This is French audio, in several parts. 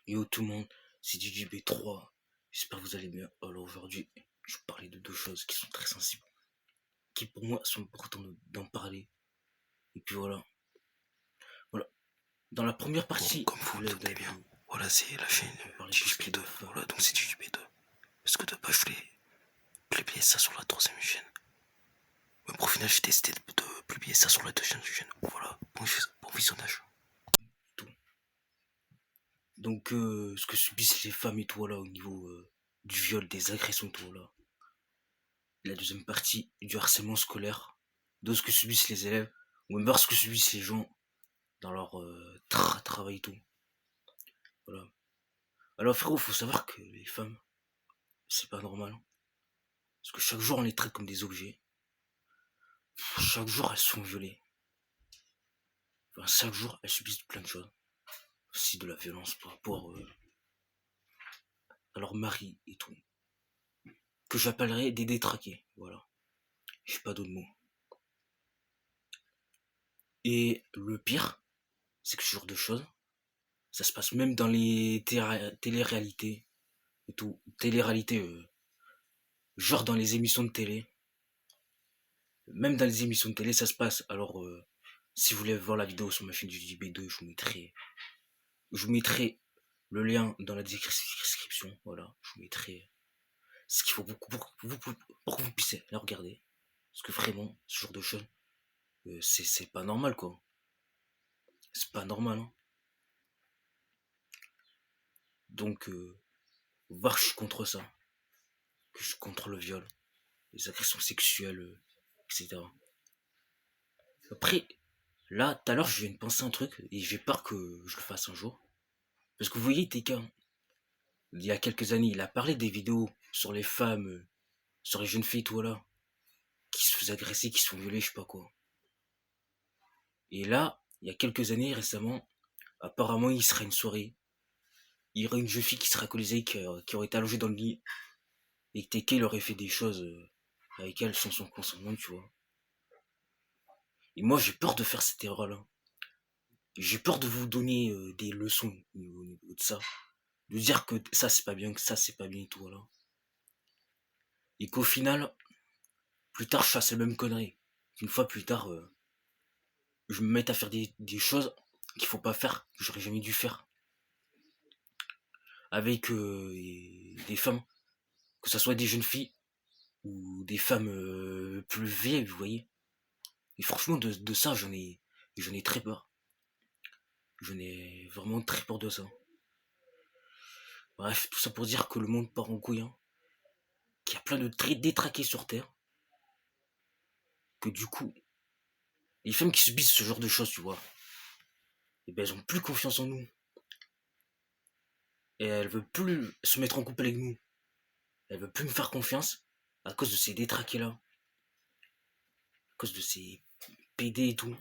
Yo tout le monde, c'est DJB3. J'espère que vous allez bien. Alors aujourd'hui, je vais parler de deux choses qui sont très sensibles, qui pour moi sont importantes d'en parler. Et puis voilà. Voilà. Dans la première Bon, partie comme vous le de la doutez bien, vidéo, voilà, c'est la chaîne on parlait tout ce qui est DJB2. de femmes. Voilà, donc c'est DJB2. Parce que de base, je voulais publier ça sur la troisième chaîne. Mais pour au final, j'ai décidé de publier ça sur la deuxième chaîne. Voilà, bon visionnage. Tout. Donc ce que subissent les femmes et tout voilà au niveau du viol, des agressions et tout voilà. La deuxième partie du harcèlement scolaire, de ce que subissent les élèves, ou même ce que subissent les gens dans leur travail et tout. Voilà. Alors frérot, faut savoir que les femmes, c'est pas normal. Parce que chaque jour, on les traite comme des objets. Chaque jour, elles sont violées. Enfin, chaque jour, elles subissent plein de choses. Aussi de la violence par rapport à leur mari et tout. Que j'appellerais des détraqués. Voilà. J'ai pas d'autres mots. Et le pire, c'est que ce genre de choses, ça se passe même dans les télé-réalités et tout. Télé-réalité, genre dans les émissions de télé. Même dans les émissions de télé, ça se passe. Alors, si vous voulez voir la vidéo sur ma chaîne du JB2, je vous mettrai le lien dans la description. Voilà, je vous mettrai ce qu'il faut beaucoup pour que vous puissiez la regarder. Parce que vraiment, ce genre de choses, c'est pas normal quoi. C'est pas normal. Hein. Donc, voir que je suis contre ça. Que je suis contre le viol, les agressions sexuelles, etc. Après, là, tout à l'heure, je viens de penser un truc et j'ai peur que je le fasse un jour. Parce que vous voyez, TK, il y a quelques années, il a parlé des vidéos sur les femmes, sur les jeunes filles, tout là, qui se faisaient agresser, qui se font violer, je sais pas quoi. Et là, il y a quelques années, récemment, apparemment, il sera une soirée. Il y aurait une jeune fille qui sera alcoolisée, qui aurait été allongée dans le lit, et que TK aurait fait des choses avec elle sans son consentement, tu vois. Et moi, j'ai peur de faire cette erreur-là. J'ai peur de vous donner des leçons au niveau de ça. De dire que ça, c'est pas bien, que ça, c'est pas bien et tout, voilà. Et qu'au final, plus tard, je fasse les mêmes conneries. Une fois plus tard, je me mette à faire des choses qu'il faut pas faire, que j'aurais jamais dû faire. Avec des femmes, que ce soit des jeunes filles ou des femmes plus vieilles, vous voyez. Et franchement, de ça, j'en ai très peur. J'en ai vraiment très peur de ça. Bref, tout ça pour dire que le monde part en couille, hein, qu'il y a plein de détraqués sur Terre, que du coup, les femmes qui subissent ce genre de choses, tu vois, et ben elles ont plus confiance en nous. Et elles veulent plus se mettre en couple avec nous. Elles veulent plus me faire confiance à cause de ces détraqués là. À cause de ces PD et tout.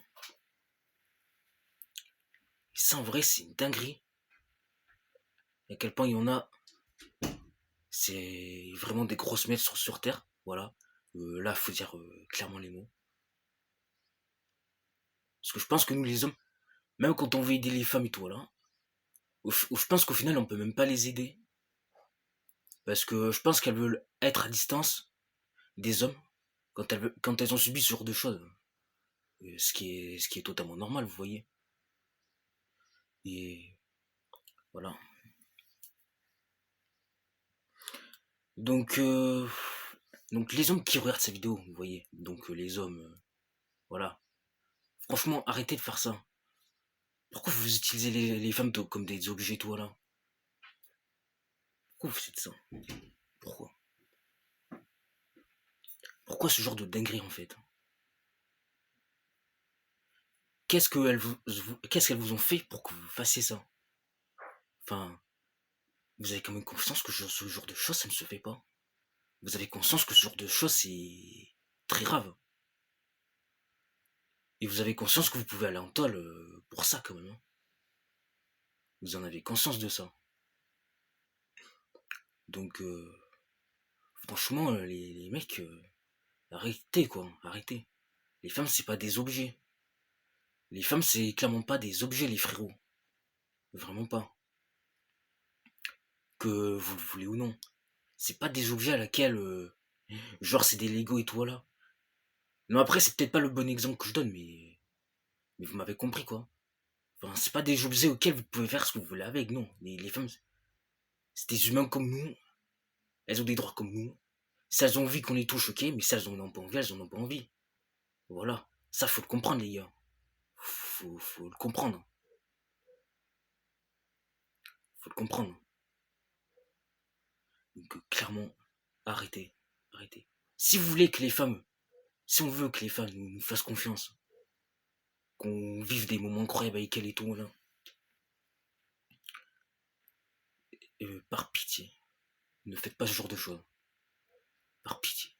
Et ça en vrai c'est une dinguerie. Et à quel point il y en a. C'est vraiment des grosses mettes sur Terre. Voilà. Là, faut dire clairement les mots. Parce que je pense que nous les hommes, même quand on veut aider les femmes et tout, voilà, je pense qu'au final on peut même pas les aider. Parce que je pense qu'elles veulent être à distance des hommes quand elles ont subi ce genre de choses. Ce qui est totalement normal, vous voyez. Et voilà. Donc, donc les hommes qui regardent cette vidéo, vous voyez. Donc les hommes, voilà. Franchement, arrêtez de faire ça. Pourquoi vous utilisez les femmes comme des objets, toi là? Pourquoi vous faites ça? Pourquoi? Pourquoi ce genre de dinguerie en fait? Qu'est-ce qu'elles vous ont fait pour que vous fassiez ça? Enfin, vous avez quand même conscience que ce genre de choses, ça ne se fait pas. Vous avez conscience que ce genre de choses, c'est très grave. Et vous avez conscience que vous pouvez aller en tôle pour ça quand même. Hein. Vous en avez conscience de ça. Donc, franchement, les mecs, arrêtez quoi, arrêtez. Les femmes, c'est pas des objets. Les femmes, c'est clairement pas des objets, les frérots. Vraiment pas. que vous le voulez ou non. C'est pas des objets à laquelle, genre c'est des Lego et tout, voilà. Non, après, c'est peut-être pas le bon exemple que je donne, mais vous m'avez compris, quoi. Enfin, c'est pas des objets auxquels vous pouvez faire ce que vous voulez avec, non. Les femmes, c'est des humains comme nous. Elles ont des droits comme nous. Si elles ont envie qu'on les touche, ok, mais si elles en ont pas envie, elles en ont pas envie. Voilà. Ça, faut le comprendre, les gars. Faut le comprendre. Faut le comprendre. Donc, clairement, arrêtez. Arrêtez. Si vous voulez que les femmes, si on veut que les femmes nous fassent confiance, qu'on vive des moments incroyables avec elles et tout, là, par pitié, ne faites pas ce genre de choses. Par pitié.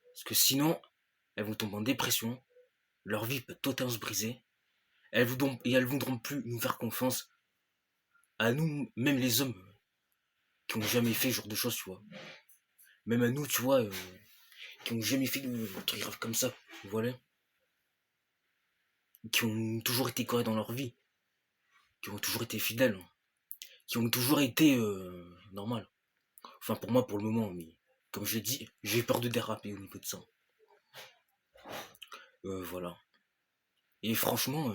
Parce que sinon, elles vont tomber en dépression, leur vie peut totalement se briser, et elles voudront plus nous faire confiance à nous, même les hommes qui ont jamais fait ce genre de choses, tu vois. Même à nous, tu vois, qui ont jamais fait de trucs graves comme ça, voilà. Qui ont toujours été corrects dans leur vie, qui ont toujours été fidèles, qui ont toujours été normal. Enfin, pour moi, pour le moment, mais comme je l'ai dit, j'ai peur de déraper au niveau de ça. Voilà. Et franchement,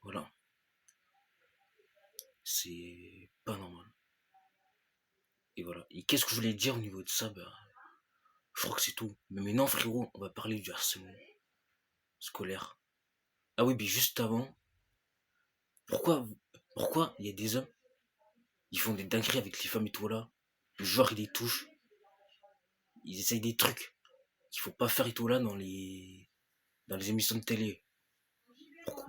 voilà. C'est pas normal. Et voilà. Et qu'est-ce que je voulais dire au niveau de ça, bah, je crois que c'est tout. Mais maintenant, frérot, on va parler du harcèlement scolaire. Ah oui, mais juste avant, pourquoi, pourquoi il y a des hommes, ils font des dingueries avec les femmes et tout là, genre ils les touchent, ils essayent des trucs qu'il faut pas faire et tout là dans les émissions de télé.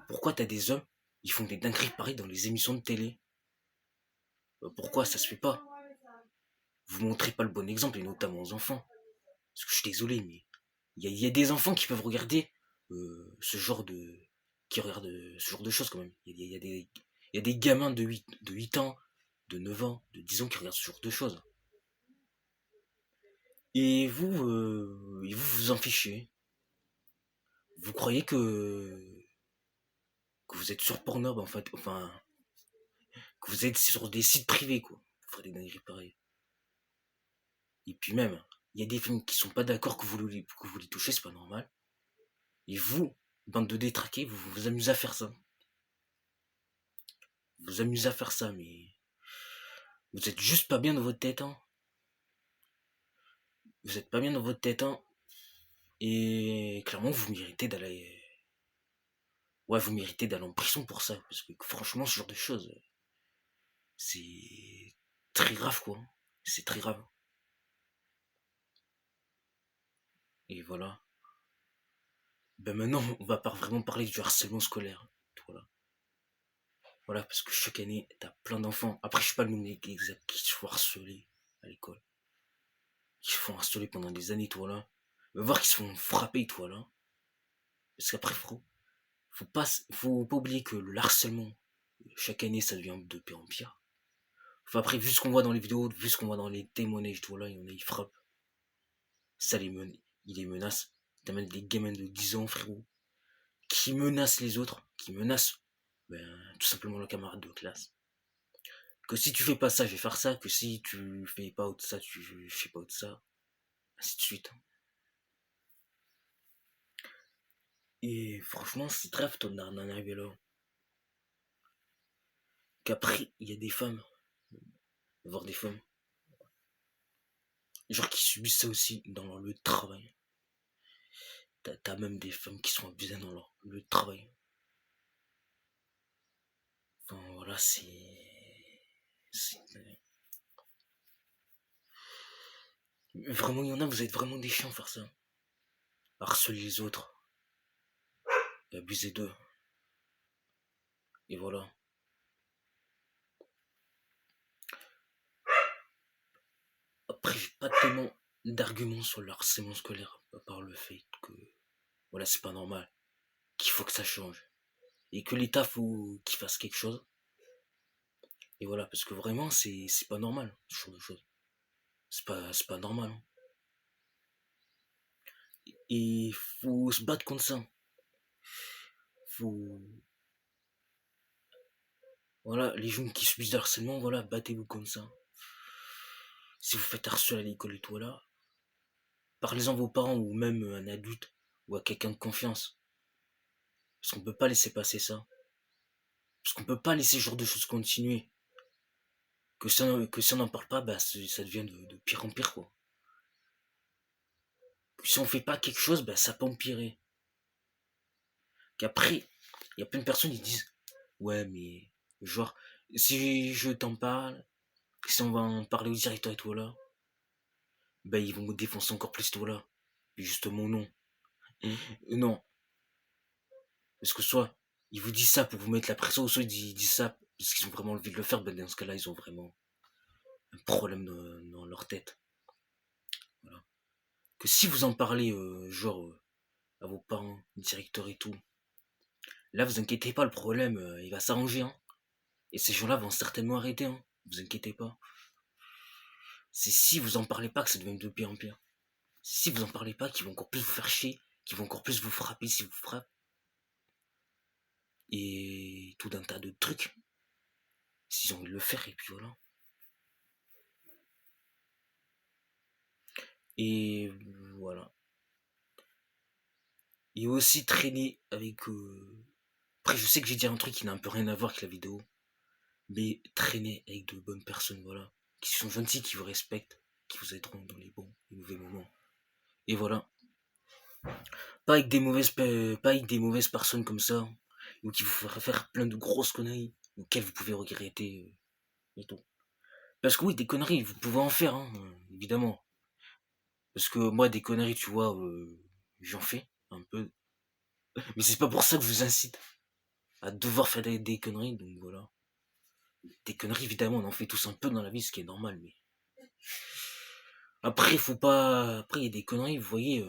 Pourquoi t'as des hommes, ils font des dingueries pareilles dans les émissions de télé? Pourquoi ça se fait pas? Vous montrez pas le bon exemple, et notamment aux enfants. Parce que je suis désolé, mais il y a des enfants qui peuvent regarder ce genre de. Qui regardent ce genre de choses quand même. Il y a des gamins de 8 ans, de 9 ans, de 10 ans qui regardent ce genre de choses. Et vous vous en fichez. Vous croyez que vous êtes sur Pornhub en fait, enfin, que vous êtes sur des sites privés quoi. Vous ferez des dingueries pareilles. Et puis même, il y a des films qui sont pas d'accord que vous les touchez, c'est pas normal. Et vous, bande de détraqués, vous vous amusez à faire ça. Vous vous amusez à faire ça, mais vous êtes juste pas bien dans votre tête, hein. Vous êtes pas bien dans votre tête, hein. Et clairement, vous méritez d'aller. Ouais, vous méritez d'aller en prison pour ça. Parce que franchement, ce genre de choses, c'est très grave, quoi. C'est très grave. Et voilà. Ben maintenant, on va pas vraiment parler du harcèlement scolaire. Voilà. Voilà, parce que chaque année, t'as plein d'enfants. Après, je sais pas le nombre exact qui se font harceler à l'école. Qui se font harceler pendant des années, toi là. Va voir qu'ils se font frapper, toi là. Parce qu'après, faut pas oublier que le harcèlement, chaque année, ça devient de pire en pire. Enfin, après, vu ce qu'on voit dans les vidéos, vu ce qu'on voit dans les témoignages, toi là, il y en a, ils frappent. Ça il les menace. T'as même des gamins de 10 ans, frérot, qui menacent les autres, qui menacent ben, tout simplement le camarade de classe. Que si tu fais pas ça, je vais faire ça. Que si tu fais pas autre ça, je fais pas autre ça. Ainsi de suite. Et franchement, c'est grave d'en arriver là. Qu'après, il y a des femmes, voire des femmes, genre qui subissent ça aussi dans leur lieu de travail. T'as même des femmes qui sont abusées dans leur lieu de travail. Enfin voilà, vraiment, il y en a, vous êtes vraiment des chiens à faire ça. Harceler les autres, et abuser d'eux. Et voilà. Après, j'ai pas tellement d'arguments sur le harcèlement scolaire, à part le fait que, voilà, c'est pas normal. Qu'il faut que ça change. Et que l'État, faut qu'il fasse quelque chose. Et voilà, parce que vraiment, c'est pas normal, ce genre de choses. C'est pas normal, hein. Et il faut se battre contre ça. Faut, Voilà, les gens qui subissent du harcèlement, voilà, battez-vous comme ça. Si vous faites harceler à l'école et tout, là, parlez-en à vos parents ou même à un adulte ou à quelqu'un de confiance. Parce qu'on peut pas laisser passer ça. Parce qu'on peut pas laisser ce genre de choses continuer. Que si on n'en parle pas, bah, ça devient de pire en pire, quoi. Que si on fait pas quelque chose, bah, ça peut empirer. Qu'après, il y a plein de personnes qui disent, ouais, mais, genre, si je t'en parle, si on va en parler au directeur et tout, là, bah, ils vont me défoncer encore plus, tout là. Puis justement, non. Non. Parce que soit, ils vous disent ça pour vous mettre la pression, ou soit ils disent ça parce qu'ils ont vraiment envie de le faire, ben dans ce cas-là, ils ont vraiment un problème dans leur tête. Voilà. Que si vous en parlez, à vos parents, directeurs et tout, là, vous inquiétez pas, le problème, il va s'arranger, hein. Et ces gens-là vont certainement arrêter, hein. Vous inquiétez pas. C'est si vous en parlez pas que ça devient de pire en pire. Si vous en parlez pas, qu'ils vont encore plus vous faire chier, qu'ils vont encore plus vous frapper si vous frappez. Et tout d'un tas de trucs. S'ils ont envie de le faire, et puis voilà. Et voilà. Et aussi traîner avec... Après, je sais que j'ai dit un truc qui n'a un peu rien à voir avec la vidéo. Mais traîner avec de bonnes personnes, voilà. Qui sont gentilles, qui vous respectent, qui vous aideront dans les bons et mauvais moments. Et voilà. Pas avec des mauvaises personnes comme ça. Ou qui vous feraient faire plein de grosses conneries. Auxquelles vous pouvez regretter. Et tout. Parce que oui, des conneries, vous pouvez en faire, hein, évidemment. Parce que moi, des conneries, tu vois, j'en fais un peu. Mais c'est pas pour ça que je vous incite à devoir faire des conneries, donc voilà. Des conneries, évidemment, on en fait tous un peu dans la vie, ce qui est normal, mais... Après, faut pas... Après, il y a des conneries, vous voyez,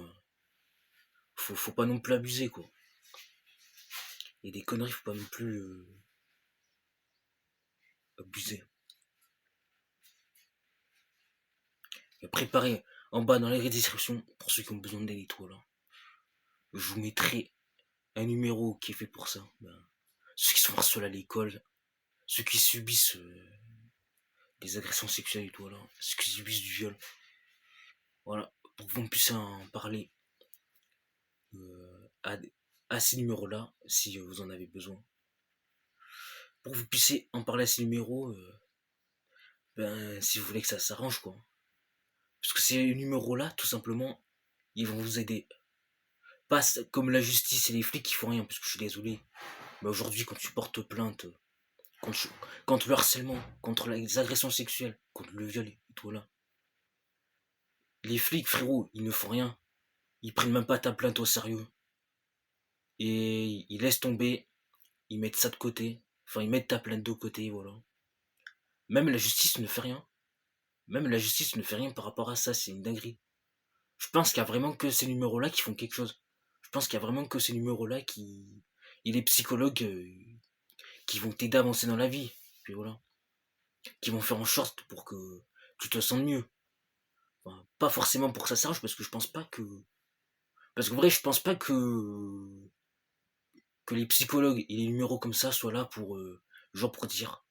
faut pas non plus abuser, quoi. Il y a des conneries, faut pas non plus abuser. Et après, pareil, en bas, dans les descriptions, pour ceux qui ont besoin d'aide et tout, là, je vous mettrai un numéro qui est fait pour ça. Ben, ceux qui sont harcelés à l'école, ceux qui subissent des agressions sexuelles et tout, là, ceux qui subissent du viol. Voilà, pour que vous puissiez en parler à, à ces numéros-là, si vous en avez besoin. Pour que vous puissiez en parler à ces numéros, ben, si vous voulez que ça s'arrange, quoi. Parce que ces numéros-là, tout simplement, ils vont vous aider. Pas comme la justice et les flics qui font rien, parce que je suis désolé. Mais aujourd'hui, quand tu portes plainte contre, contre le harcèlement, contre les agressions sexuelles, contre le viol et tout là, les flics, frérot, ils ne font rien. Ils prennent même pas ta plainte au sérieux. Et ils laissent tomber, ils mettent ça de côté. Enfin, ils mettent ta plainte de côté, voilà. Même la justice ne fait rien. Même la justice ne fait rien par rapport à ça, c'est une dinguerie. Je pense qu'il y a vraiment que ces numéros-là qui font quelque chose. Je pense qu'il y a vraiment que ces numéros-là qui... Et les psychologues qui vont t'aider à avancer dans la vie. Puis voilà. Qui vont faire en sorte pour que tu te sentes mieux. Enfin, pas forcément pour que ça s'arrange, parce que je pense pas que... Parce que vrai, je pense pas que les psychologues et les numéros comme ça soient là pour... genre pour dire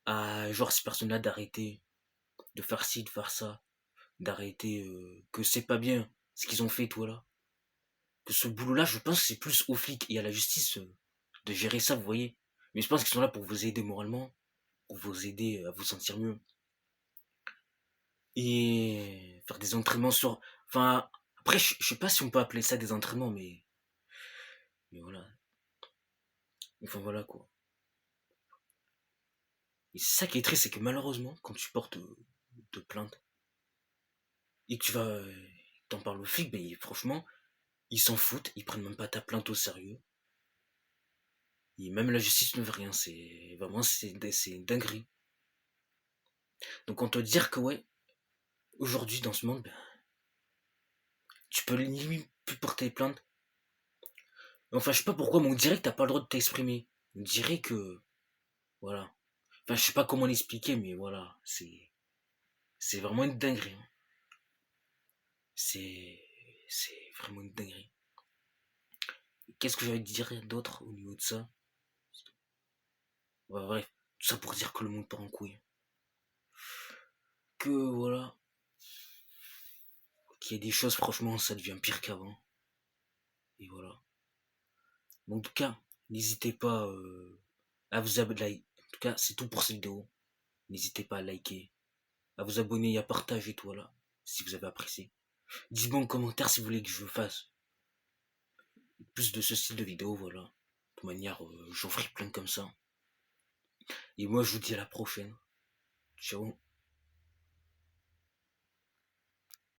à genre ces personnes-là d'arrêter de faire ci, de faire ça, d'arrêter que c'est pas bien ce qu'ils ont fait, toi là. Que ce boulot-là, je pense que c'est plus aux flics et à la justice de gérer ça, vous voyez. Mais je pense qu'ils sont là pour vous aider moralement, pour vous aider à vous sentir mieux. Et faire des entraînements sur... Enfin, après, je sais pas si on peut appeler ça des entraînements, mais voilà. Enfin voilà quoi. Et c'est ça qui est triste, c'est que malheureusement, quand tu portes de plainte et que tu vas... t'en parles aux flics, ben franchement, ils s'en foutent, ils prennent même pas ta plainte au sérieux. Et même la justice ne veut rien, c'est vraiment c'est une dinguerie. Donc on peut dire que ouais, aujourd'hui dans ce monde, ben, tu peux limite plus porter plainte. Enfin je sais pas pourquoi, mais on dirait que t'as pas le droit de t'exprimer. On dirait que voilà. Enfin je sais pas comment l'expliquer, mais voilà, c'est vraiment une dinguerie, hein. C'est c'est vraiment une dinguerie. Qu'est-ce que j'avais à dire d'autre au niveau de ça? Bah, bref, tout ça pour dire que le monde part en couille. Que voilà, qu'il y a des choses, franchement, ça devient pire qu'avant. Et voilà. En tout cas, n'hésitez pas à vous abonner. En tout cas, c'est tout pour cette vidéo. N'hésitez pas à liker, à vous abonner et à partager tout, voilà, si vous avez apprécié. Dites-moi en commentaire si vous voulez que je fasse plus de ce style de vidéo, voilà. De toute manière, j'en ferai plein comme ça. Et moi, je vous dis à la prochaine. Ciao.